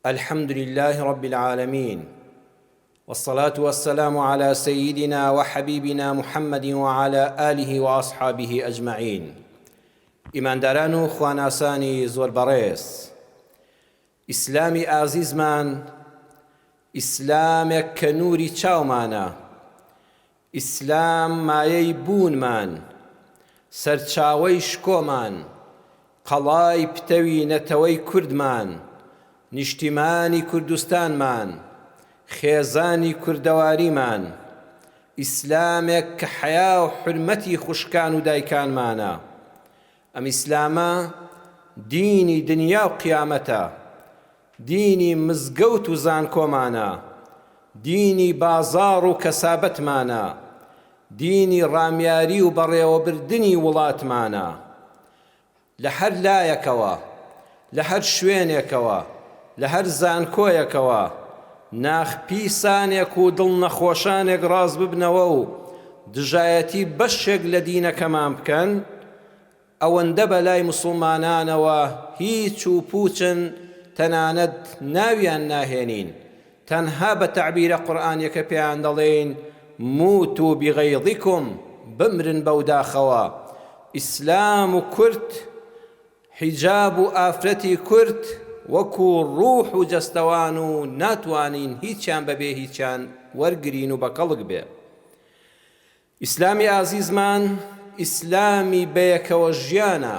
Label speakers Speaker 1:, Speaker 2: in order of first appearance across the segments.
Speaker 1: الحمد لله رب العالمين، والصلاة والسلام على سيدنا وحبيبنا محمد وعلى آله وأصحابه أجمعين. ئیمانداران و خواناسانی زۆر بەڕێز، ئیسلامی ئازیزمان ئیسلامێک کە نووری چاومانە، ئیسلام مایەی بوونمان، سەرچاوەی شکۆمان، قەڵای پتەوی نەتەوەی کوردمان، نیشتیمانی کوردستانمان، خێزانی کوردەواریمان، ئیسلامێک کە حەیا و حورمەتی خوشکان و دایکانمانە. ئەم ئیسلامە دینی دنیا و قیامەتە، دینی مزگەوت و زانکۆمانە، دینی بازاڕ و کەسابەتمانە، دینی ڕامیاری و بەڕێوەبردنی وڵاتمانە. لە هەر لایەکەوە، لە هەر شوێنێکەوە، لە هەر زانکۆیەکەوە ناخپیسانێک و دڵنەخۆشانێک ڕاست ببنەوە و دژایەتی بەشێک لە دینەکەمان بکەن، ئەوەندە بەلای موسڵمانانەوە هیچ و پوچن تەنانەت ناویان ناهێنین، تەنها بە تەعبیرە قورئانیەکە پێیان دەڵێن موتوا بغیظکم، بمرن بەو داخەوە. ئیسلام و کورد، حیجاب و ئافرەتی کورد وەکو ڕوح و جەستەوان و ناتوانین هیچیان بەبێ هیچیان وەرگرین و بەکەڵک بێ. ئیسلامی ئازیزمان ئیسلامی بەیەکەوە ژیانە،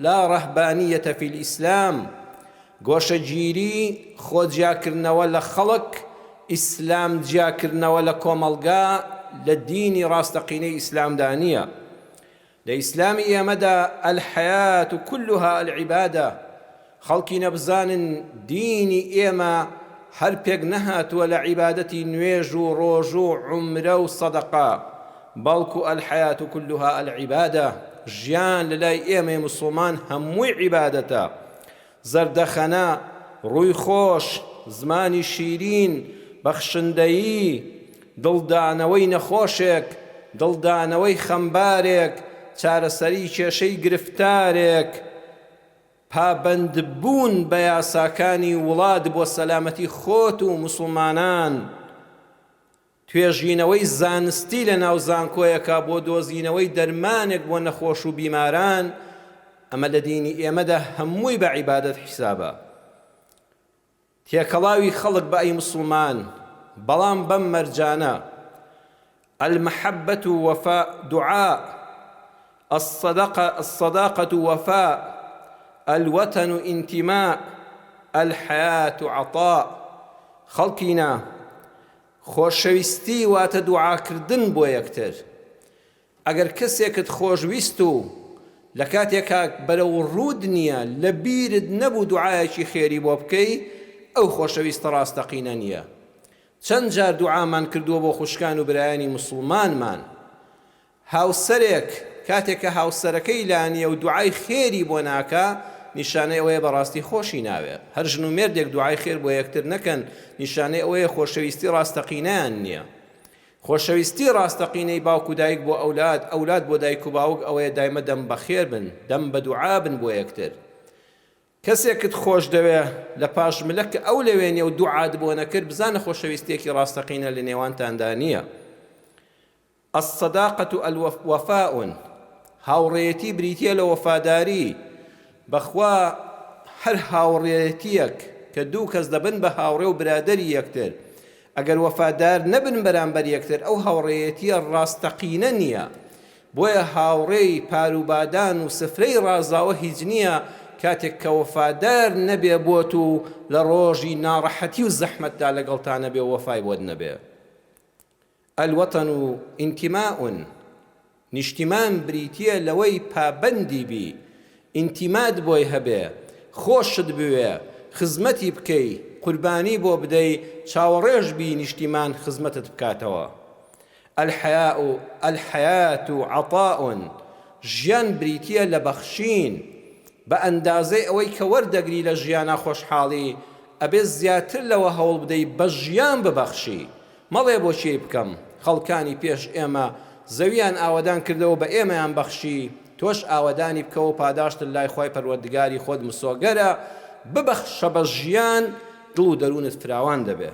Speaker 1: لا ڕەهبانیەتە فی الئیسلام، گۆشەگیری خۆجیاکردنەوە لە خەڵک، ئیسلام جیاکردنەوە لە کۆمەڵگا لە دینی ڕاستەقینەی ئیسلامدا نییە. لە ئیسلامی ئێمەدا الحەیات كلها العیبادە، خەڵکی نەبزانن دینی ئێمە هەر پێک نەهاتووە لە عیبادەتی نوێژ و ڕۆژ و عومرە و سەدەقە، بەڵکو الحەیات كلها العیبادە، ژیان لەلای ئێمەی موسڵمان هەمووی عیبادەتە. زەردەخەنە، ڕووی خۆش، زمانی شیرین، بەخشندەیی، دڵدانەوەی نەخۆشێک، دڵدانەوەی خەمبارێک، چارەسەری کێشەی گرفتارێک، پابەندبوون بە یاساکانی وڵات بۆ سەلامەتی خۆت و موسڵمانان، توێژینەوەی زانستی لە ناو زانکۆیەکە بۆ دۆزینەوەی دەرمانێک بۆ نەخۆش و بیماران، ئەمە لە دینی ئێمەدا هەمووی بە عیبادەت حیسابە. تێکەڵاوی خەڵک بە ئەی موسڵمان، بەڵام بەم مەرجانە: المحبة وفاء دعاء، الصداقة وفاء، الوطن انتماء، الحياة عطاء. خەڵکینە، خۆشەویستی واتە دوعاکردن بۆ یەکتر. ئەگەر کەسێکت خۆشویست و لە کاتێکا بەرەو ڕوود نییە، لە بیرت نەبوو دوعایەکی خێری بۆ بکەی، ئەو خۆشەویستە ڕاستەقینە نییە. چەند جار دوعامان کردووە بۆ خوشکان و برایانی موسڵمانمان. هاوسەرێک کاتێکە هاوسەرەکەی لانیە و دوعای خێری بۆ ناکە، نیشانەی ئەوەیە بەڕاستی خۆشی ناوێ. هەر ژن و مێردێک دوعای خێر بۆ یەکتر نەکەن، نیشانەی ئەوەیە خۆشەویستی ڕاستەقینەیان نییە. خۆشەویستی ڕاستەقینەی باوک و دایک بۆ ئەولاد، ئەولاد بۆ دایک و باوک ئەوەیە دایمە دەم بەخێر بن، دەم بە دوعا بن بۆ یەکتر. کەسێکت خۆش دەوێ لە پاش ملەک کە ئەو لەوێنێ و دوعات بۆ نەکرد، بزانە خۆشەویستێکی ڕاستەقینە لە نێوانتاندا نییە. الصداقة الوفاء، هاوڕێیەتی بریتیە لە وەفاداری. بەخوا هەر هاوڕێیەتیەک کە دوو کەس دەبن بە هاوڕێ و برادەری یەکتر، ئەگەر وەفادار نەبن بەرامبەر یەکتر، ئەو هاوڕێیەتیە ڕاستەقینە نییە. بۆیە هاوڕێی پاروبادان و سفرەی ڕازاوە هیچ نییە کاتێک کە وەفادار نەبێ بۆت و لە ڕۆژی ناڕەحەتی و زەحمەتدا لەگەڵتانە بێ و وەفای بۆت نەبێ. الوطن انتماء، نیشتیمان بریتیە لەوەی پابەندی بی، ئینتیمات بۆی هەبێ، خۆشت بوێ، خزمەتی بکەی، قوربانی بۆ بدەی، چاوەڕێژ بی نیشتیمان خزمەتت بکاتەوە. الحەیات عەطاء، ژیان بریتیە لە بەخشین. بە ئەندازەی ئەوەی کە وەردەگری لە ژیانە خۆشحاڵی، ئەبێ زیاتر لەوە هەوڵ بدەی بە ژیان ببەخشی. مەڵێ بۆ چی بکەم، خەڵکانی پێش ئێمە زەویان ئاوەدان کردەوە بە ئێمەیان بەخشی، تۆش ئاوەدانی بکەوە پاداشت لای خۆی پەروەردگاری خۆت مسۆگەرە، ببەخشە بە ژیان دڵ و دەروونت فراوان دەبێ.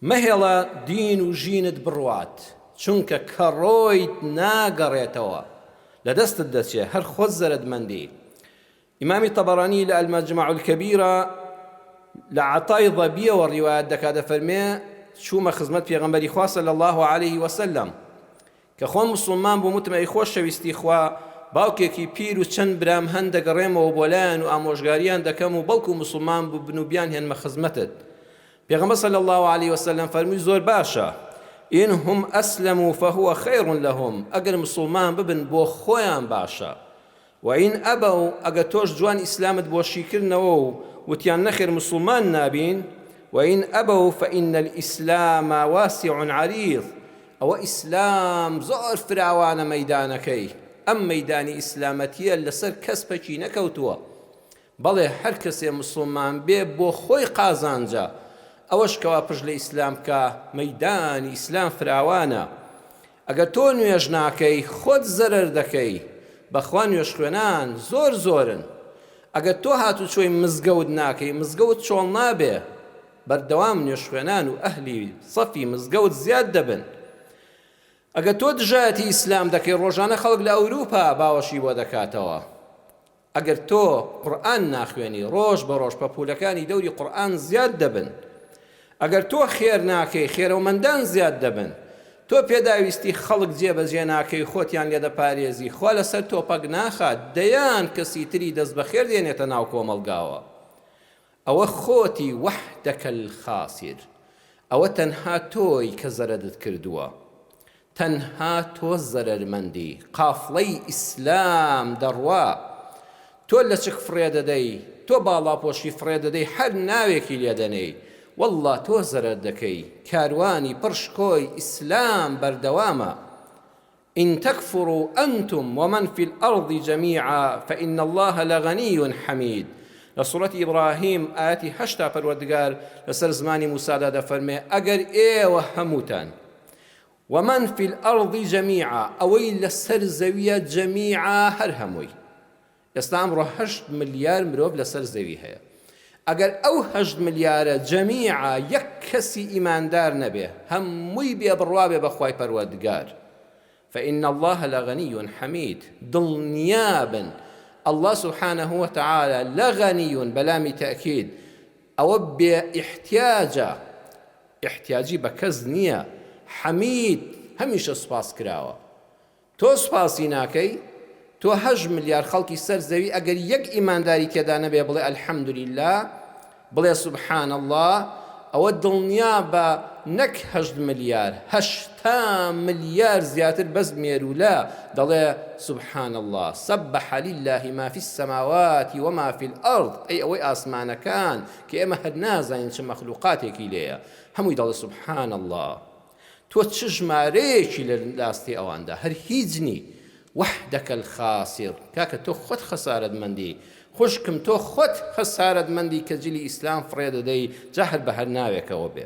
Speaker 1: مەهێڵە دین و ژینت بڕوات، چونکە کەڕۆیت ناگەڕێتەوە، لە دەستت دەچێ، هەر خۆت زەرەدمەندی. ئیمامی تەبەرانی لە ئەلمەجموع الکەبیرە لە عەتای ضەبیەوە ڕیوایەت دەکات، دەفەرمێ چوومە خزمەت پێغەمبەری خوا صلی الله علیه وسلم کە خۆم مسلمان بووم، وتم ئەی خۆشەویستی خوا، باوکێکی پیر و چەند برام هەن دەگەڕێمەوە بۆ لایەن و ئامۆژگاریان دەکەم و بەڵکو مسلمان ببن و بیان هێنمە خزمەتت. پێغەمبەر صلی الله علیه وسلم فەرمووی زۆر باشە، ئینهم ئەسلموا فهو خەیر لەهم، ئەگەر مسلمان ببن بۆ خۆیان باشە، وئین ئەبەو، ئەگە تۆش جوان ئیسلامت بۆ شیکردنەوە و وتیان نەخێر مسلمان نابین، وئین ئەبەو فإن الإسلام واسع عریض، ئەوە ئیسلام زۆر فراوانە مەیدانەکەی، ئەم مەیدانی ئیسلامەتیە لەسەر کەس پەکی نەکەوتووە، بەڵێ هەر کەسێ مسلمان بێ بۆ خۆی قازانجە، ئەوەش کەوا پشت لە ئیسلام کە مەیدانی ئیسلام فراوانە. ئەگەر تۆ نوێژ ناکەی خۆت زەرەر دەکەی، بەخوا نوێژ خوێنان زۆر زۆرن. ئەگەر تۆ هاتوچۆی مزگەوت ناکەی، مزگەوت چۆڵ نابێ، بەردەوام نوێژ خوێنان و ئەهلی سەفی مزگەوت زیاد دەبن. ئەگەر تۆ دژایەتی ئیسلام دەکەی، ڕۆژانە خەڵک لە ئەوروپا باوەشی بۆ دەکاتەوە. ئەگەر تۆ قورئان ناخوێنی، ڕۆژ بە ڕۆژ پەپولەکانی دەوری قورئان زیاد دەبن. ئەگەر تۆ خێر ناکەی، خێرەومەندان زیاد دەبن. تۆ پێداویستی خەڵک جێبەجێ ناکەی، خۆتیان لێ دەپارێزی، خوا لەسەر تۆپەک ناخات، دەیان کەسی تری دەست بەخێر دێنێتە ناو کۆمەڵگاوە. ئەوە خۆتی وەحدەکە الخاسر، ئەوە تەنها تۆی کە زەرەدت کردووە، تەنها تۆ زەرەرمەندی. قافڵەی ئیسلام دەڕوا، تۆ لە چک فڕێ دەدەی، تۆ باڵاپۆشی فڕێ دەدەی، هەر ناوێکی لێ دەنەی، والله تۆ زەرەر دەکەی. کاروانی پڕشکۆی ئیسلام بەردەوامە. إن تكفروا أنتم ومن في الأرض جميعا فإن الله لغني حميد. لسورة إبراهيم آياتي هشتا پروردگار لسر زمانی موسى دا فرمي أجر وهموتان ومن في الأرض جميعا، أوي لسر زوية جميعا هرهموي. إسلام رو 8 مليار مرۆڤ لسر زوي هيا. ئەگەر ئەو 8 ملیارە جەمیعە یەک کەسی ئیماندار نەبێ، هەمووی بێ بڕوا بێ بەخوای پەروەردگار، فإن الله لغني حميد. دڵنیابن الله سبحانه وتعالى لغني بەلامی تەأکید، ئەوە بێ ئیحتیاجە، ئیحتیاجی بە کەس نییە، حەمید هەمیشە سوپاس کراوە. تۆ سوپاسی ناکەی، تۆ 8 ملیار خەڵکی سەر زەوی ئەگەر یەک ئیمانداری تێدا نەبێ بڵێ ئەلحەمدولله، بڵێ سوبحان الله، ئەوە دڵنیا بە نەک 8 ملیار 8 ملیار زیاتر بەس مێرولا دەڵێ سوبحان الله، سبح لله ما في السماوات وما في الأرض، ئەی ئەوەی ئاسمانەکان کە ئێمە هەر نازانین چه مەخلوقاتێکی لێیە، هەمووی دەڵێ سوبحان الله. تۆ چ ژمارەیەکی لە داستی ئەواندا، هەر هیچ نی. وحدك الخاسر، كاكا تو خود خسارة مندي، خوشكم تو خود خسارة مندي كجلي إسلام فريد دي جهر بهر ناويك وبي.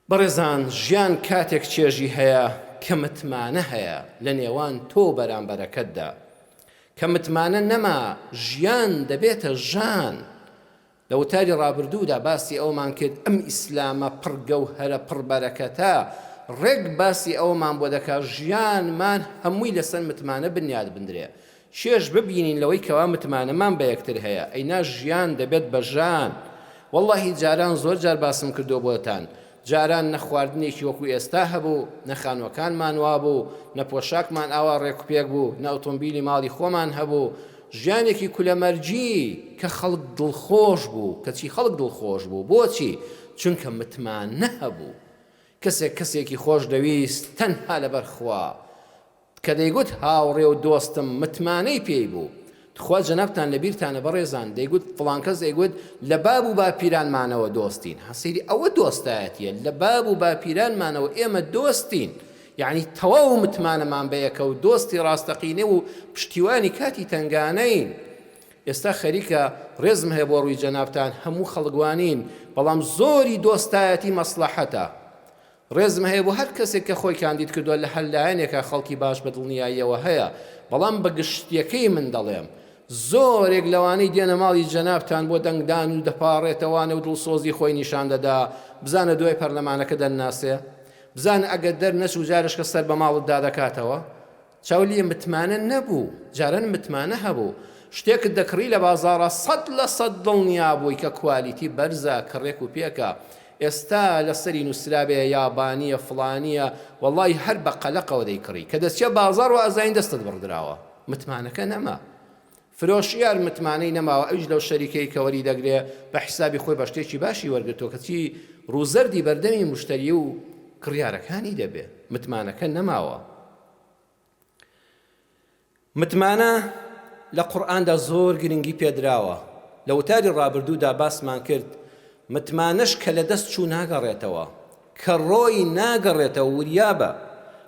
Speaker 1: برزان جيان كاتك تشيجي هيا كمتمانة هيا لنيوان تو بران بركت دا، كمتمانة نما جيان دبيت جان. لو تاري رابردو دا باسي او من كد ام إسلام پر جوهر پر بركتا، ڕێک باسی ئەومان بۆ دەکات ژیانمان هەمووی لەسەر متمانە بنیاد بندرێ. شێش ببینین لەوەی کەوا متمانەمان بە یەکتر هەیە، ئەینا ژیان دەبێت بە ژان. وەڵڵاهی جاران زۆر جار باسم کردو بۆتان، جاران نەخواردنێکی وەکو ئێستا هەبوو، نەخانوەکانمان وا بوو، نەپۆشاکمان ئاوا ڕێکوپێک بوو، نە ئۆتۆمبیلی ماڵی خۆمان هەبوو، ژیانێکی کولەمەرجی کە خەڵک دڵخۆش بوو. کەچی خەڵک دڵخۆش بوو بۆچی؟ چونکە متمانە هەبوو. کەسێکی خۆش دەویست تەنها لەبەر خوا، کە دەیگوت هاوڕێ و دۆستم متمانەی پێی بوو. خوا جەنابتان لەبیرتانە بەڕێزان، دەیگوت فڵان کەس دەیگوت لە باب و باپیرانمانەوە دۆستین. هەسەیری ئەوە دۆستایەتیە، لە باب و باپیرانمانەوە ئێمە دۆستین، یعنی تەواو متمانەمان بە یەکە و دۆستی ڕاستەقینە و پشتیوانی کاتی تنگانەین. ئێستا خەریکە ڕێزم هەیە بۆ ڕووی جەنابتان، هەموو خەڵگوانین، بەڵام زۆری دۆستایەتی مەسلەحەتە. ڕێزم هەیە بۆ هەر کەسێک کە خۆی کاندید کردووە لە هەر لایەنێکە خەڵکی باش بە دڵنیاییەوە هەیە، بەڵام بە گشتیەکەی من دەڵێم زۆرێک لەوانەی دێنە ماڵی جەنابتان بۆ دەنگدان و دەپاڕێتەوانە و دڵسۆزی خۆی نیشان دەدا، بزانە دوای پەرلەمانەکە دەناسێ، بزانە ئەگەر دەرنەچ و جارشکە سەر بە ماڵت دادەکاتەوە. چاولیە متمانە نەبوو، جاران متمانە هەبوو. شتێکت دەکڕی لە بازاڕە 100% دڵنیا بووی کە کوالیتی بەرزە، کڕێک و پێکە. ئێستا لەسەری نووسرابێ یابانیە فڵانیە، وەڵی هەر بە قەلەقەوە دەیکڕی کە دەستچە بازار و ئازاین دەستت بڕدراوە. متمانەکە نەما. فرۆشیار متمانەی نەماوە، ئەوش لەو شەریکەی کەوەری دەگرێ بە حیسابی خۆی بە شتێکی باشی وەرگرتۆ کەچی ڕووزەردی بەردەمی مشتری و کڕیارەکانی دەبێ. متمانەکە نەماوە. متمانە لە قورئاندا زۆر گرنگی پێدراوە. لە وتاری ڕابردوودا باسمان کرد متمانەش کە لە دەست چوو ناگەڕێتەوە، کە ڕۆی ناگەڕێتەوە، وریابە.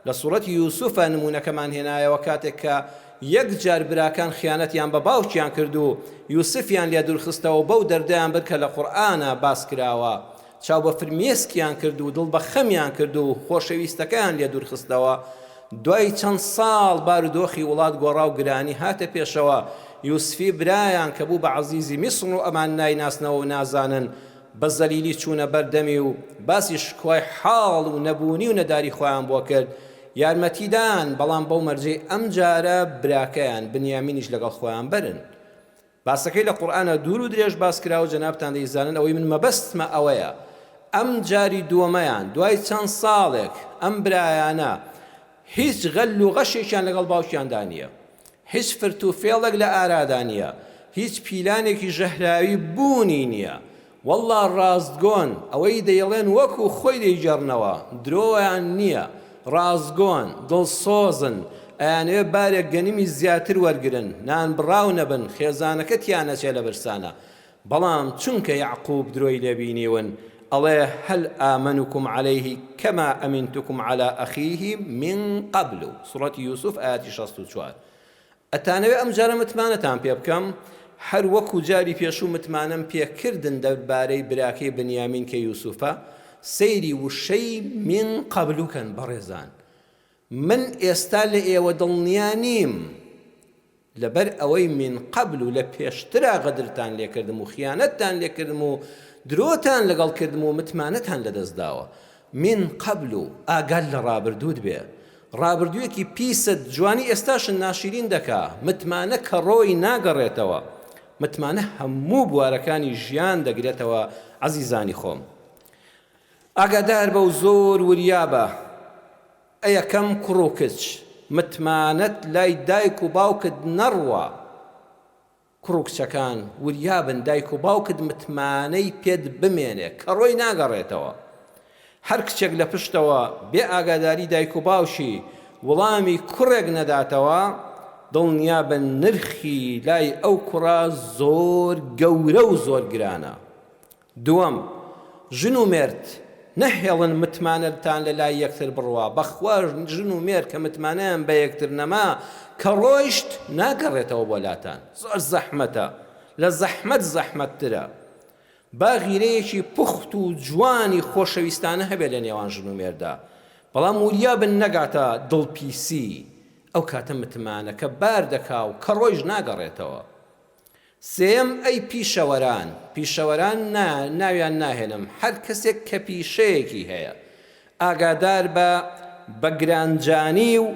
Speaker 1: لە سوورەتی یوسوفە نمونەکەمان هێنایەوە کاتێک کە یەک جار براکان خیانەتیان بە باوکیان کرد و یوسفیان لێ دوورخستەوە بەو دەردەیان برد کە لە قورئانە باس کراوە، چاو بە فرمێسکیان کرد و دڵ بە خەمیان کرد و خۆشەویستەکەیان لێ دوورخستەوە. دوای چەند ساڵ بارودۆخی وڵات گۆڕا و گرانی هاتە پێشەوە. یوسفی برایان کە بوو بە عەزیزی میسڕ و ئەمان نایناسنەوە و نازانن، بە زەلیلی چوونە بەردەمی و باسی شکوای حاڵ و نەبوونی و نەداری خۆیان بۆ کرد. یارمەتیدان، بەڵام بەو مەرجەی ئەم جارە براکەیان بنیامینیش لەگەڵ خۆیان برن. باسەکەی لە قورئانە دوور و درێژ باس کراوە، جەنابتان دەیزانن ئەوەی من مەبەستمە ئەوەیە ئەم جاری دووەمەیان دوای چەند ساڵێک ئەم برایانە هیچ غەل و غەشێکیان لەگەڵ باوکیاندا نییە، هیچ فرت و فێڵێک لە ئارادا نییە، هیچ پیلانێکی ژەهراوی بوونی نییە. وەڵڵا ڕاستگۆن، ئەوەی دەیڵێن وەکو خۆی دەیجێڕنەوە، درۆیان نییە، ڕاستگۆن، دڵسۆزن، ئەیانەوێ بارێک گەنیمی زیاتر وەرگرن، نان بڕاو نەبن، خێزانەکە تیان نەچێ لە برسانە. بەڵام چونکە یعقوب درۆی لێبینیون، ئەڵێ هەل ئامەنوکم عەلەیه کەما ئەمینتوکم عەلا ئەخیه من قەبل. سوڕەتی یوسف ئاەتی 64. ئەتانەوێ ئەم جارە متمانەتان پێ بکەم، هەر وەکو جاری پێشوو متمانەم پێکردن دەربارەی براکەی بنیامین کە یوسوفە، سەیری وشەی من قەبلوکەن. بەڕێزان، من ئێستا لە ئێوە دڵنیا نیم، لەبەر ئەوەی من قەبل و لە پێشترا غەدرتان لێکردم و خیانەتتان لێکردم و درۆتان لەگەڵ کردم و متمانەتان لەدەستداوە. من قەبل و ئاگال لە ڕابردووت بێ، ڕابردوویەکی پیست جوانی ئێستاشن ناشرین دەکا. متمانە کە ڕۆی ناگەڕێتەوە، متمانە هەموو بوارەکانی ژیان دەگرێتەوە. عەزیزانی خۆم، ئاگادار بە و زۆر وریابە، ئەیەکەم کوڕ و کچ، متمانەت لای دایک و باوکت نەڕوە. کوڕ و کچەکان وریابن دایک و باوکت متمانەی پێت بمێنێ کە ڕۆی ناگەڕێتەوە. هەر کچێک لە پشتەوە بێ ئاگاداری دایک و باوشی وەڵامی کوڕێک نەداتەوە، دڵنیا بن نرخی لای ئەو کوڕە زۆر گەورە و زۆر گرانە. دووەم، ژن و مێرد نەهێڵن متمانەتان لە لای یەکتر بڕوا. بەخوا ژن و مێرد کە متمانەیان بە یەکتر نەما، کە ڕۆیشت ناگەڕێتەوە بۆلاتان. زۆر زەحمەتە، لە زەحمەت زەحمەتترە. با غیرەیەکی پوخت و جوانی خۆشەویستانە هەبێت لە نێوان ژن و مێردا، بەڵام وریابن نەگاتە دڵپیسی. ئەو کاتە متمانەکە بار دەکا و کە ڕۆیش ناگەڕێتەوە. سێم، ئەی پیشەوەران، پیشەوەران ناویان ناهێنم، هەر کەسێک کە پیشەیەکی هەیە ئاگادار بە گرانجانی و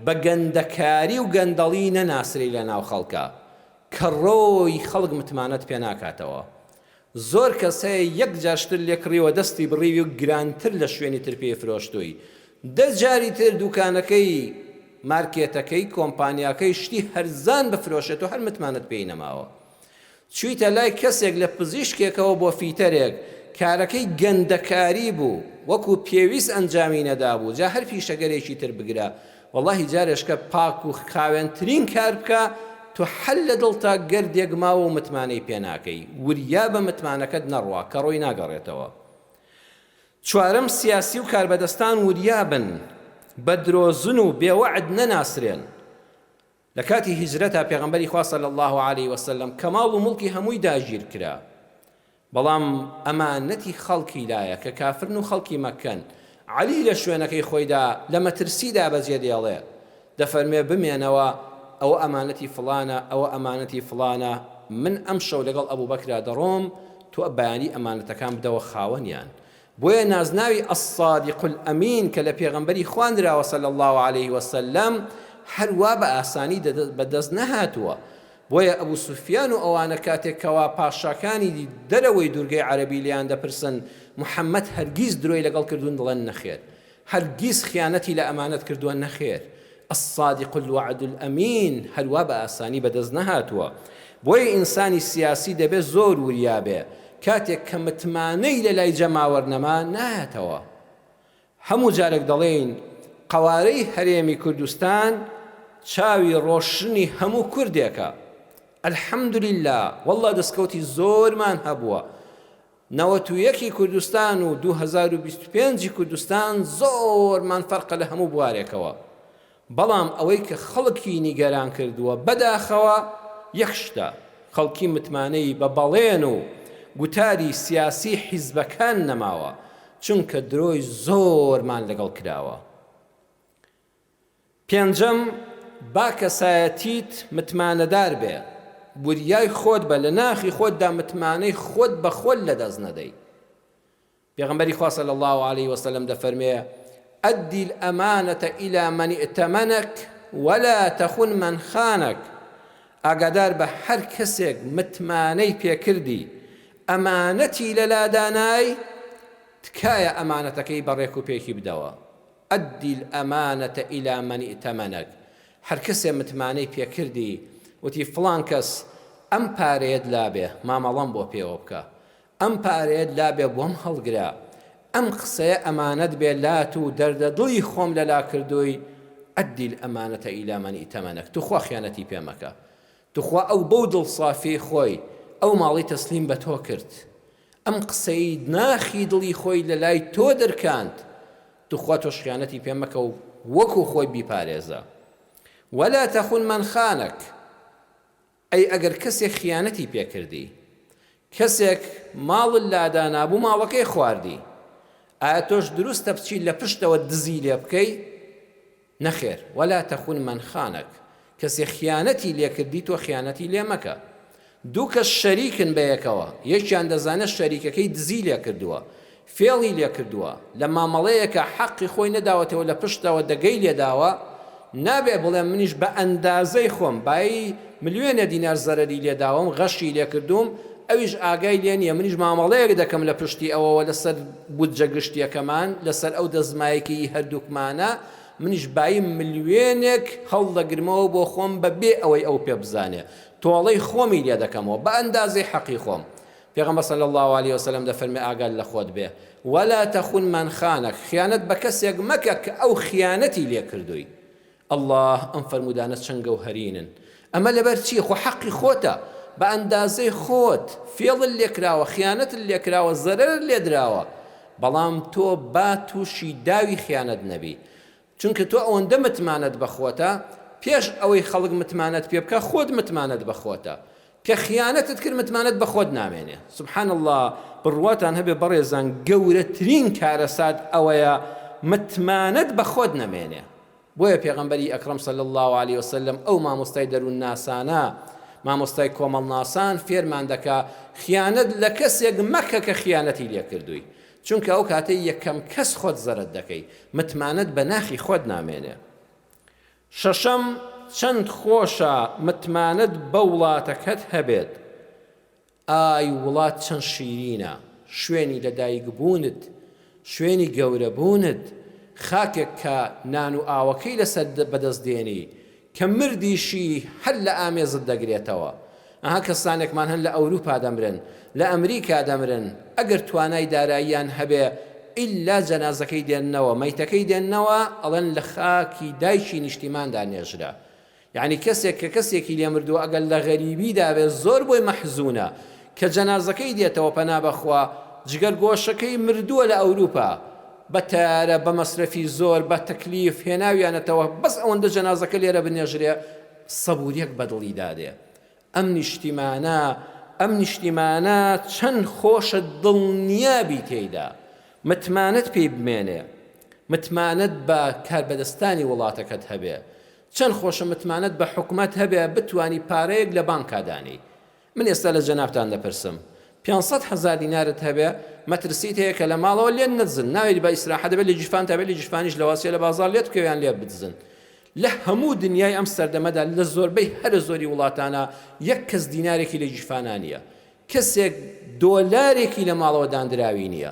Speaker 1: بە گەندەکاری و گەندەڵی نەناسری لە ناو خەڵکە، کە ڕۆی خەڵک متمانەت پێ ناکاتەوە. زۆر کەس هەیە یەک جاشتر لێکڕیوە دەستی بڕیوی و گرانتر لە شوێنی تر پێی فرۆشتووی، دە جاری تر دوکانەکەی، مارکێتەکەی، کۆمپانیاکەی شتی هەرزان بفرۆشێت و هەر متمانەت پێی نەماوە. چوویتە لای کەسێک لە پزیشکێکەوە بۆ فیتەرێک، کارەکەی گەندەکاری بوو، وەکو پێویست ئەنجامی نەدابوو، جا هەر پیشەگەرێکی تر بگرە، وەڵڵاهی جارێشکە پاک و خاوێنترین کار بکە، تو حل لە دڵتا گەردێک ماوە و متمانەی پێ ناکەی. وریا بە متمانەکەت نەڕوا کە ڕۆی ناگەڕێتەوە. چوارەم، سیاسی و کاربەدەستان وریابن، بە درۆزن و بێوەعد نەناسرێن. لە کاتی هیجرەتا پێغەمبەری خوا صلی الله علیه وسلم کە ماڵ و مڵکی هەمووی داگیر کرا، بەڵام ئەمانەتی خەڵکی لایە کە کافرن و خەڵکی مەکەن. عەلی لە شوێنەکەی خۆیدا لە مەترسیدا بەجێ دێڵێ، دەفەرمێ بمێنەوە ئەوە ئەمانەتی فڵانە، ئەوە ئەمانەتی فڵانە، من ئەم شەو لەگەڵ ئەبوو بەکرا دەڕۆم، تۆ بەیانی ئەمانەتەکان بدەوە خاوەنیان. بۆیە نازناوی الصادق الأمین کە لە پێغەمبەری خواندراوە صلی الله عليه وسلم هەروە بە ئاسانی بەدەست نەهاتووە. بۆیە ئەبوو سوفیان و ئەوانە کاتێکەوە پاشاکانی دەرەوەی دوورگەی عەرەبی لیان دەپرسن محەممەد هەرگیز درۆی لەگەڵ کردوون، دڵێن نەخێر، هەرگیز خیانەتی لە ئەمانەت کردووە نەخێر. الصادق الوعد الأمین هەروە بە ئاسانی بەدەست نەهاتووە. بۆیە ئینسانی سیاسی دەبێت زۆر وریابێ کاتێک کە متمانەی لە لای جەماوەرنەما نایەتەوە. هەموو جارێک دەڵێن قەوارەی هەرێمی کوردستان چاوی ڕۆشنی هەموو کوردێکە. الحەمدولله وەڵڵا دەستکەوتی زۆرمان هەبووە. 91 کوردستان و 2025 کوردستان زۆرمان فەرقە لە هەموو بوارێکەوە. بەڵام ئەوەی کە خەڵکی نیگەران کردووە بەداخەوە یەک شتە، خەڵکی متمانەی بە بەڵێن و گوتاری سیاسی حیزبەکان نەماوە، چونکە درۆی زۆرمان لەگەڵ کراوە. پێنجەم، با کەسایەتیت متمانەدار بێ، بوریای خۆت بە لە ناخی خۆتدا متمانەی خۆت بە خۆت لەدەست نەدەی. پێغەمبەری خوا صلی الله عليه وسلم دەفەرمێ ئەدی الأمانة إلى من ائتمنك ولا تخن من خانك. ئاگادار بە هەر کەسێک متمانەی پێکردی ئەمانەتی لەلادانای، تکایە ئەمانەتەکەی بەڕێک و پێکی بدەوە. ئەدی الأمانة إلى من ائتمنك. هەر کەسێ متمانەی پێکردی وتی فڵان کەس ئەم پارەیەت لابێ، مامەڵەم بۆ پێوە بکە، ئەم پارەیەت لابێ بۆم هەڵگرا، ئەم قسەیە ئەمانەت بێ لات و دەردە دڵی خۆم لەلا کردووی. ئەدی الأمانة إلى من ائتمنك. توخوا خیانەتی پێ مەکە، توخوا ئەو بەو دڵ صافی خۆی ئەو ماڵی تەسلیم بە تۆ کرد، ئەم قسەی ناخی دڵی خۆی لە لای تۆ دەرکاند، توخوا تۆش خیانەتی پێ مەکە و وەکو خۆی بیپارێزە. ولا تخن من خانك. ئەی ئەگەر کەسێک خیانەتی پێکردی، کەسێک ماڵ لادانا بوو ماڵەکەی خواردی، ئایا تۆش دروستە بچی لە پشتەوە دزی لێ بکەی؟ نەخێر. ولا تخن من خانك. کەسێک خیانەتی لێکردی تۆ خیانەتی لێ مەکە. دوو کەس شەریکن بەیەکەوە، یەکیان دەزانێت شەریکەکەی دزی لێ کردووە، فێڵی لێ کردووە، لە مامەڵەیەکە حەقی خۆی نەداوەتەوە لە پشتەوە دەگەی لێداوە، نابێ بڵێ منیش بە ئەندازەی خۆم بای ملیۆنە دینار زەرەری لێداوم، غەشی لێ کردوم، ئەویش ئاگای لێ نییە، منیش مامەڵەیەک دەکەم لە پشتی ئەوەوە لەسەر بودجە گشتیەکەمان، لەسەر ئەو دەزمایەکی هەردووکمانە، منیش بای ملیۆنێک هەڵدەگرمەوە بۆ خۆم بەبێ ئەوەی ئەو پێ بزانێ، تۆڵەی خۆمی لێ دەکەمەوە بە ئەندازەی حەقی خۆم. پێغەمبەر صلی الله عليه وسلم دەفەرمێ ئاگال لە خۆت بێ. ولا تخن من خانك. خیانەت بە کەسێک مەکە کە ئەو خیانەتی لێ کردووی. الله ئەم فەرمودانە چەند گەوهەرینن. ئەمە لەبەر چی؟ خۆ حەقی خۆتە، بە ئەندازەی خۆت فێڵت لێکراوە، خیانەتت لێکراوە، زەرەرت لێدراوە، بەڵام تۆ با تووشی داوی خیانەت نەبی، چونکە تۆ ئەوەندە متمانەت بەخۆتە، پێش ئەوەی خەڵک متمانەت پێ بکە خۆت متمانەت بەخۆتە، کە خیانەتت کرد متمانەت بەخۆت نامێنێ. سبحان الله، بڕواتان هەبێ بەڕێزان، گەورەترین کارەسات ئەوەیە متمانەت بەخۆت نەمێنێ. بۆیە پێغەمبەری ئەکرەم صلی الله عليه وسلم ئەو مامۆستای دەروون ناسانە، مامۆستای کۆمەڵ ناسان فێرمان دەکا خیانەت لە کەسێک مەکە کە خیانەتی لێ کردووی، چونکە ئەو کاتەی یەکەم کەس خۆت زەرت دەکەی، متمانەت بە ناخی خۆت نامێنێ. شەشەم، چەند خۆشە متمانەت بە وڵاتەکەت هەبێت. ئای وڵات چەند شیرینە، شوێنی لەدایک بوونت، شوێنی گەورەبوونت، خاکێک کە نان و ئاوەکەی لەسەر بەدەستدێنی، کە مردیشی هەر لە ئامێزت دەگرێتەوە. ئەها کەسانێکمان هەن لە ئەوروپا دەمرن، لە ئەمریکا دەمرن، ئەگەر توانای داراییان هەبێ ئیلا جەنازەکەی دێننەوە، مەیتەکەی دێننەوە، ئەڵێن لە خاکی دایکی نیشتیماندا نێژرا. یعنی کەسێک کە کەسێکی لێ مردووە ئەگەر لە غەریبیدا بێ زۆر بۆی مەحزوونە، کە جەنازەکەی دێتەوە پەنا بەخوا، جگەر گۆشەکەی مردووە لە ئەوروپا، بە تارە، بە مەسرەفی زۆر، بە تەکلیف هێناویانەتەوە، بەس ئەوەندە جەنازەکە لێرە بنێژرێ، سەبوریەک بەدڵی دادێ. ئەم نیشتیمانە چەند خۆشە دڵنیابی تێیدا، متمانەت پێی بمێنێ، متمانەت بە کاربەدەستانی وڵاتەکەت هەبێ، چەند خۆشە متمانەت بە حکومەت هەبێ بتوانی پارەیەک لە بانکا دانی. من ئێستا لە جەنابتان دەپرسم 500,000 دینارت هەبێ مەترسیت هەیە کە لە ماڵەوە لێن نەدزن، ناوێت بە ئیسراحەت دەبێت لە جیفان تابێت لە جیفانیش لە واسیە لە بازار لێت بکەویان لێ بدزن. لە هەموو دنیای ئەم سەردەمەدا لە زۆربەی هەر زۆری وڵاتانە یەک کەس دینارێکی لە جیفانان نییە، کەسێک دۆلارێکی لە ماڵەوە دانراوی نییە.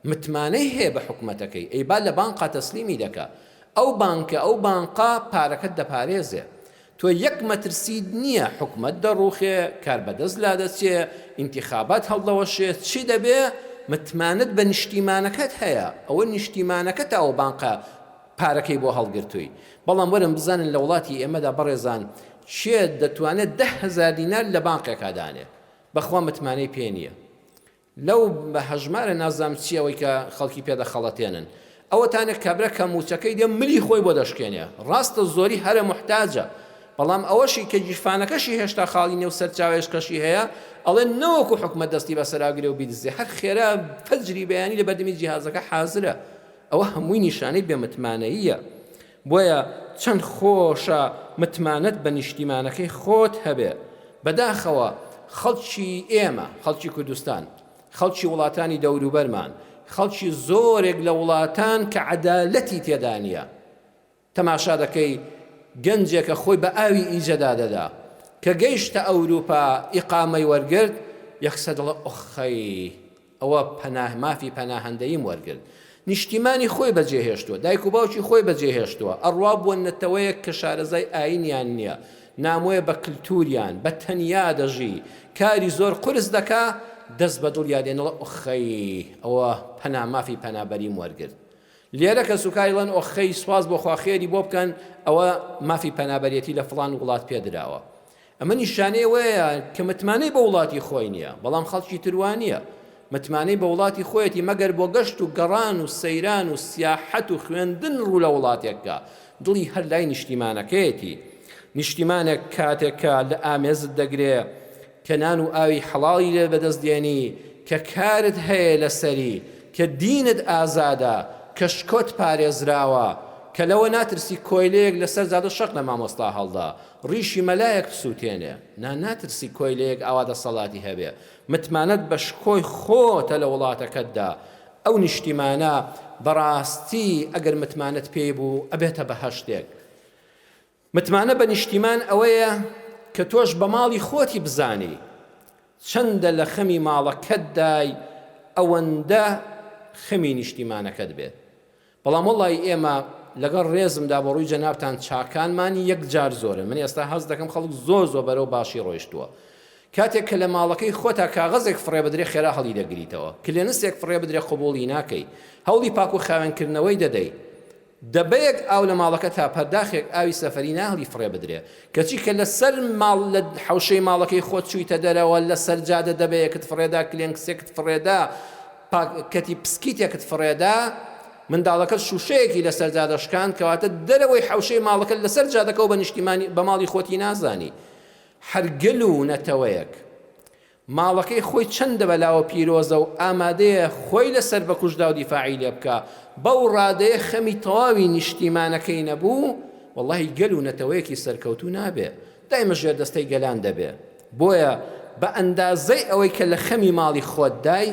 Speaker 1: متمانەی هەیە بە حکومەتەکەی، ئەی با لە بانقا تەسلیمی دەکا، ئەو بانکە ئەو بانقا پارەکەت دەپارێزێ. تۆ یەک مەترسید نییە حکومەت دەڕوخێ، کار بەدەست لا دەچێ، ئینتیخابات هەڵدەوەشێت، چی دەبێ؟ متمانەت بە نیشتیمانەکەت هەیە، ئەوە نیشتیمانەکەت ئەو بانقە پارەکەی بۆ هەڵگرتووی. بەڵام وەرن بزانن لە وڵاتی ئێمەدا بەڕێزان چێ دەتوانێت 10,000 دینار لە بانقێکا دانێ، بەخوا متمانەی پێ نییە. لەو بە هەژمارە نازام چیەوەی کە خەڵکی پێدەخەڵەتێنن، ئەوەتانێک کابرا کە موچەکەی دێ ملی خۆی بۆ دەشکێنێ، ڕاستە زۆری هەرە محتاجە، بەڵام ئەوەشی کە جیفانەکەشی هێشتا خاڵی نێو سەرچاوێشکەشی هەیە ئەڵێ نەوەکو حکومەت دەستی بەسەراگرێ و بیدزێ، هەر خێرا فەجری بەیانی لە بەردەمی جیهازەکە حازرە. ئەوە هەمووی نیشانەی بێمتمانەییە. بۆیە چەند خۆشە متمانەت بە نیشتیمانەکەی خۆت هەبێ. بەداخەوە خەڵکی ئێمە، خەڵکی کوردستان، خەڵکی وڵاتانی دەوروبەرمان، خەڵکی زۆرێک لە وڵاتان کە عەدالەتی تێدا نییە، تەماشا دەکەی گەنجێکە خۆی بە ئاوی ئیجەدا دەدا کە گەیشتە ئەوروپا ئیقامەی وەرگرت، یەکسەر دەڵێ ئۆخەی ئەوە مافی پەناهەندەییم وەرگرت، نیشتیمانی خۆی بەجێهێشتووە، دایک و باوکی خۆی بەجێهێشتووە، ئەڕوا بووە نەتەوەیەک کە شارەزای ئاینیان نییە، نامۆیە بە کلتوریان، بە تەنیا دەژی، کاری زۆر قرس دەکا، دەست بە دڵ یادێنەڵە ئۆخەی ئەوە مافی پەنابەریم وەرگرت. لێرە کە سوکایڵەن ئۆخەی سواز بۆ خواخێری بۆ بکەن ئەوە مافی پەنابەرەتی لە فڵان وڵات پێدراوە. ئەمە نیشانەیە وەیە کە متمانەی بە وڵاتی خۆی نییە، بەڵام خەڵکی تروانیە. متمانەی بە وڵاتی خۆیەتی مەگەر بۆ گەشت و گەڕان و سەیران و سیاحەت و خوێندن ڕوو لە وڵاتێکە، دڵی هەر لای نیشتیمانەکەیەتی. نیشتیمانێک کاتێکە لە ئامێزت دەگرێ کە نان و ئاوی حەڵاڵی لێ بەدەستدێنی، کە کارت هەیە لەسەری، کە دینت ئازادە، کە شکۆت پارێزراوە، کە لەوە ناترسی کۆیلەیەک لەسەر زادە شەق لە مامۆستا هەڵدا، ڕیشی مەلایەک بسووتێنێ، ناترسی کۆیلەیەک ئاوادە سەڵاتی هەبێ. متمانەت بە شکۆی خۆتە لە وڵاتەکەتدا. ئەو نیشتیمانە بەڕاستی ئەگەر متمانەت پێی بوو ئەبێتە بەهەشتێک. متمانە بە نیشتیمان ئەوەیە کە تۆش بە ماڵی خۆتی بزانی چەندە لە خەمی ماڵەکەتدای ئەوەندە خەمی نیشتیمانەکەت بێت. بەڵام وەڵی ئێمە لەگەڵ ڕێزمدا بە ڕووی جەنابتان چاکانمانی یەک جار زۆرە. من ئێستا هەست دەکەم خەڵک زۆر بەرەو باشی ڕۆیشتووە. کاتێک کە لە ماڵەکەی خۆتا کاغەزێک فڕێ بدرێ خێرا هەڵی دەگریتەوە، کلێنسێک فڕێ بدرێ قبوڵی ناکەی، هەوڵی پاک و خاوێنکردنەوەی دەدەی. دەبەیەک ئاو لە ماڵەکە تا پەرداخێک ئاوی سەفەری ناهڵی فڕێ بدرێ، کەچی کە لەسەر ماڵ لە حەوشەی ماڵەکەی خۆت چوویتە دەرەوە لەسەر جادە دەبەیەکت فڕێدا، کلێنکسێکت فڕێدا، کەتی پسکیتێکت فڕێدا، منداڵەکەت شوشەیەکی لەسەر جادەشکان کەواتە دەرەوەی حەوشەی ماڵەکە لەسەر جادەکە و بە نیشتیمانی بە ماڵی خۆتی نازانی. هەرگل و نەتەوەیەک ماڵەکەی خۆی چەندە بەلاوە پیرۆزە و ئامادەیە خۆی لەسەر بە کوژدا و دیفاعی لێ بکە، بەو ڕادەیە خەمی تەواوی نیشتیمانەکەی نەبوو، وەڵڵاهی گەل و نەتەوەیەکی سەرکەوتوو نابێ، دایمە ژێر دەستەی گەلان دەبێ. بۆیە بە ئەندازەی ئەوەی کە لە خەمی ماڵی خۆت دای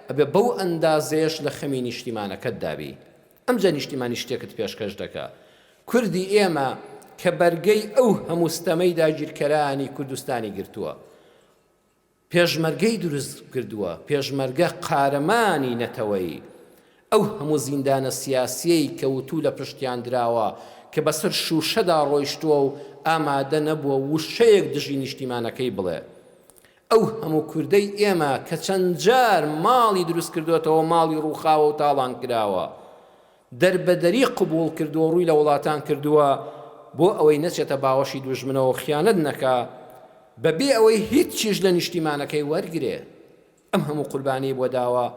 Speaker 1: ئەبێ بەو ئەندازەیەش لە خەمی نیشتیمانەکەت دابی. ئەمجا نیشتیمانی شتێکت پێشکەش دەکا. کوردی ئێمە کە بەرگەی ئەو هەمووستەمەی داگیرکەرانی کوردستانی گرتووە، پێشمەرگەی دروست کردووە، پێشمەرگە قارەمانی نەتەوەی، ئەو هەموو زیندانە سیاسیەی کەوتوو لە پشتیان دراوە کە بەسەر شوشەدا ڕۆیشتووە و ئامادە نەبووە وشەیەک دژی نیشتیمانەکەی بڵێ. ئەو هەموو کوردەی ئێمە کە چەند جار ماڵی دروست کردوێتەوە، ماڵی ڕووخاوە و تاڵان کراوە، دەربەدەری قبوڵ کردووە، ڕووی لە وڵاتان کردووە بۆ ئەوەی نەچێتە باوەشی دوژمنەوە خیانەت نەکا، بەبێ ئەوەی هیچ چیش لە نیشتیمانەکەی وەرگرێ. ئەم هەموو قوربانی بۆ داوە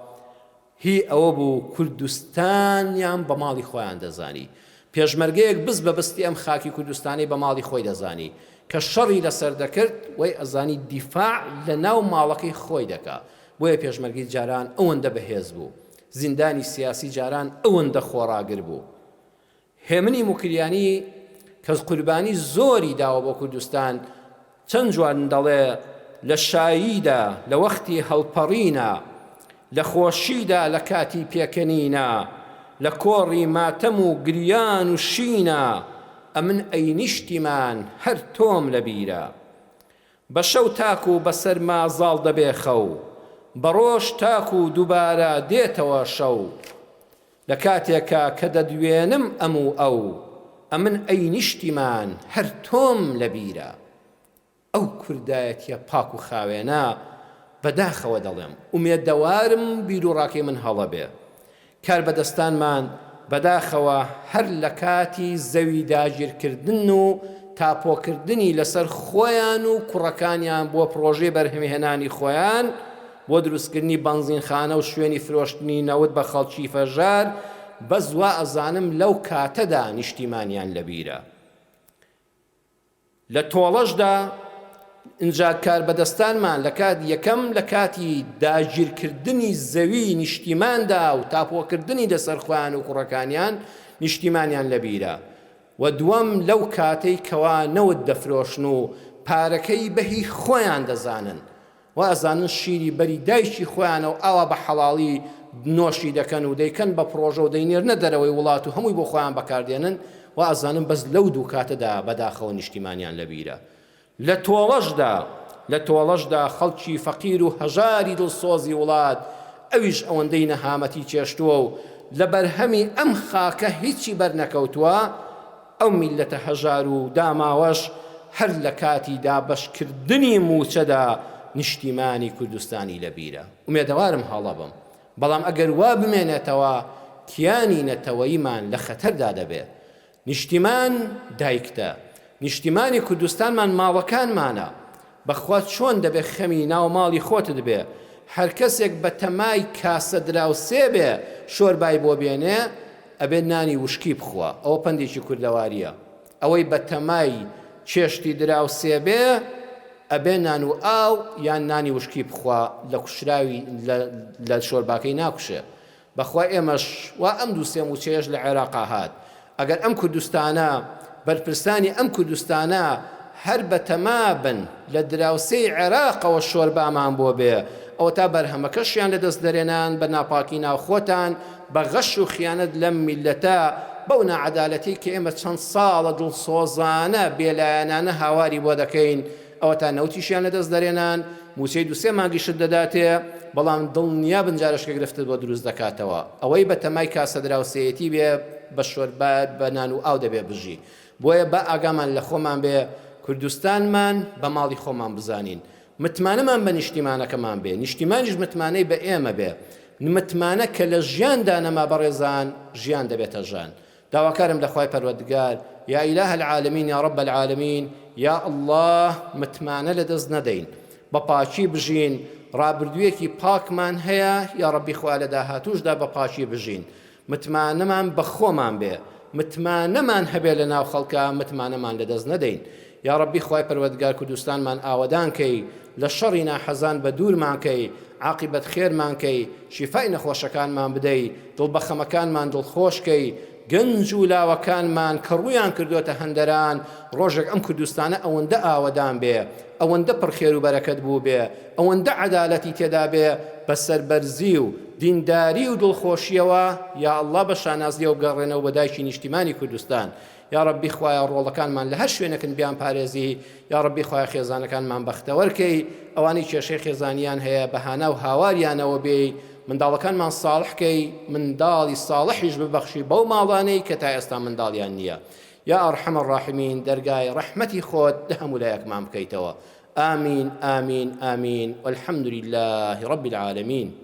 Speaker 1: هی ئەوە بوو کوردستانیان بە ماڵی خۆیان دەزانی، پێشمەرگەیەک بز بە بستی ئەم خاکی کوردستانی بە ماڵی خۆی دەزانی، کە شەڕی لەسەر دەکرد وەی ئەزانی دیفاع لە ناو ماڵەکەی خۆی دەکا. بۆیە پێشمەرگی جاران ئەوەندە بەهێز بوو، زیندانی سیاسی جاران ئەوەندە خۆڕاگر بوو. هێمنی موکریانی کە قوربانی زۆری داوە بۆ کوردستان چەند جوان دەڵێ لە شاییدا لە وەختی هەڵپەڕینە لە خۆشیدا لە کاتی پێکەنینە لە کۆڕی ماتەم و گریان و شینە ئەمن ئەی نیشتیمان هەر تۆم لەبیرە بە شەو تاک و بەسەر مازاڵ دەبێ خەو بە ڕۆژ تاک و دووبارە دێتەوە شەو لە کاتێکە کە دەدوێنم ئەم و ئەو ئەمن ئەی نیشتیمان هەر تۆم لەبیرە ئەو کوردایەتیە پاک و خاوێنە بەداخەوە دەڵێم ئومێدەوارم بیر و ڕاکەی من هەڵە بێ کار بەدەستانمان بەداخەوە هەر لە کاتی زەوی داگیرکردن و تاپۆکردنی لەسەر خۆیان و کوڕەکانیان بۆ پرۆژێ بەرهەمهێنانی خۆیان بۆ دروستکردنی بەنزینخانە و شوێنی فرۆشتنی نەوت بە خەڵکی فەرژار بەس وا ئەزانم لەو کاتەدا نیشتیمانیان لەبیرە لە تۆڵەشدا ئینجا کار بەدەستانمان لە کات یەکەم لە کاتی داگیرکردنی زەوی نیشتیماندا و تاپۆکردنی لەسەر خۆیان و کوڕەکانیان نیشتیمانیان لەبیرە و دووەم لەو کاتەی کەوا نەوت دەفرۆشن و پارەکەی بەهی خۆیان دەزانن و ئەزانن شیری بەری دایکی خۆیانە و ئاوا بە حەڵاڵی نۆشی دەکەن و دەیکەن بە پرۆژە و دەینێرنە دەرەوەی وڵات و هەمووی بۆ خۆیان بەکاردێنن و ئەزانن بەس لەو دوو کاتەدا بەداخەوە نیشتیمانیان لەبیرە لە تۆڵەشدا خەڵکی فەقیر و هەژاری دڵسۆزی وڵات ئەویش ئەوەندەی نەهامەتی چێشتووە و لە بەرهەمی ئەم خاکە هیچی بەرنەکەوتووە ئەو میلەتە هەژار و داماوەش هەر لە کاتی دابەشکردنی موچەدا نیشتیمانی کوردستانی لەبیرە ئومێدەوارم هەڵە بم بەڵام ئەگەر وا بمێنێتەوە کیانی نەتەوەییمان لە خەتەردا دەبێت نیشتیمان دایکتە نیشتیمانی کوردستانمان ماڵەکانمانە بەخوا چۆن دەبێت خەمی ناو ماڵی خۆتت بێ هەر کەسێک بە تەمای کاسە دراوسێ بێ شۆربای بۆ بێنێ ئەبێت نانی وشکی بخوا ئەوە پندێکی کوردەواریە ئەوەی بە تەمای چێشتی دراوسێ بێ ئەبێ نان و ئاو یان نانی وشکی بخوا لە کوشراوی لە شۆرباکەی ناکوشێ بەخوا ئێمەش وا ئەم دوو سێم و چێژ لە عێراقا هات ئەگەر ئەم کوردستانە بەرپرسانی ئەم کوردستانە هەر بە تەمابن لە دراوسەی عێراقەوە شۆربامان بۆ بێ ئەوە تا بەرهەمەکەشیان لەدەست دەرێنان بە ناپاکی ناوخۆتان بە غەش و خیانەت لەم میلەتە بەو نەعەدالەتی کە ئێمە چەند ساڵە دڵسۆزانە بێلایەنانە هاواری بۆ دەکەین ئەوە تا نەوتیشیان لەدەست دەرێنان موچەی دووسێ مانگی شت دەداتێ بەڵام دڵنیا بنجارشکە گرفتت بۆ دروست دەکاتەوە ئەوەی بە تەمای کاسە دراوسەیەتی بێ بە شۆربا بە نان و ئاو دەبێ بژی بۆیە بە ئاگامان لە خۆمان بێ کوردستانمان بە ماڵی خۆمان بزانین متمانەمان بە نیشتیمانەکەمان بێ نیشتیمانیش متمانەی بە ئێمە بێ متمانە کە لە ژیاندا نەما بەڕێزان ژیان دەبێتە ژان داواکارم لە خوای پەروەردگار یا ئیلاහ العالمین یا رب العالمین یا الله متمانە لەدەست نەدەین بە پاچی بژین ڕابردوویەکی پاکمان هەیە یا ڕەبی خوا لە داهاتووشدا بە پاچی بژین متمانەمان بە خۆمان بێ متمانەمان هەبێ لە ناو خەڵکە متمانەمان لەدەست نەدەین یا ڕەبی خوای پەروەردگار کوردستانمان ئاوەدان کەی لە شەڕی ناحەزان بە دوورمان کەی عاقبەت خێرمان کەی شیفای نەخۆشەکانمان بدەی دڵبەخەمەکانمان دڵخۆشکەی گەنج و لاوەکانمان کە ڕوویان کردوتە هەندەران ڕۆژێک ئەم کوردستانە ئەوەندە ئاوەدان بێ ئەوەندە پڕخێر و بەرەکەت بوو بێ ئەوەندە عەدالەتی تێدا بێ بە سەربەرزی و دینداری و دڵخۆشیەوە یا الله بە شانازیەوە بگەڕێنەوە بە دایکی نیشتیمانی کوردستان یا ڕەبی خوایە ڕۆڵەکانمان لە هەر شوێنەکن بیان پارێزی یا ڕەبی خوایە خێزانەکانمان بەختەوەرکەی ئەوانەی کێشەی خێزانیان هەیە بەهانە و هاواریانەوە بێ منداڵەکانمان ساڵحکەی منداڵی ساڵحیش ببەخشی بەو ماڵانەی کە تا ئێستا منداڵیان نییە یا ئەرحەم الراحمین دەرگای ڕەحمەتی خۆت لە هەموو لایەکمان بکەیتەوە آمین آمین آمین والحمد لله رب العالمين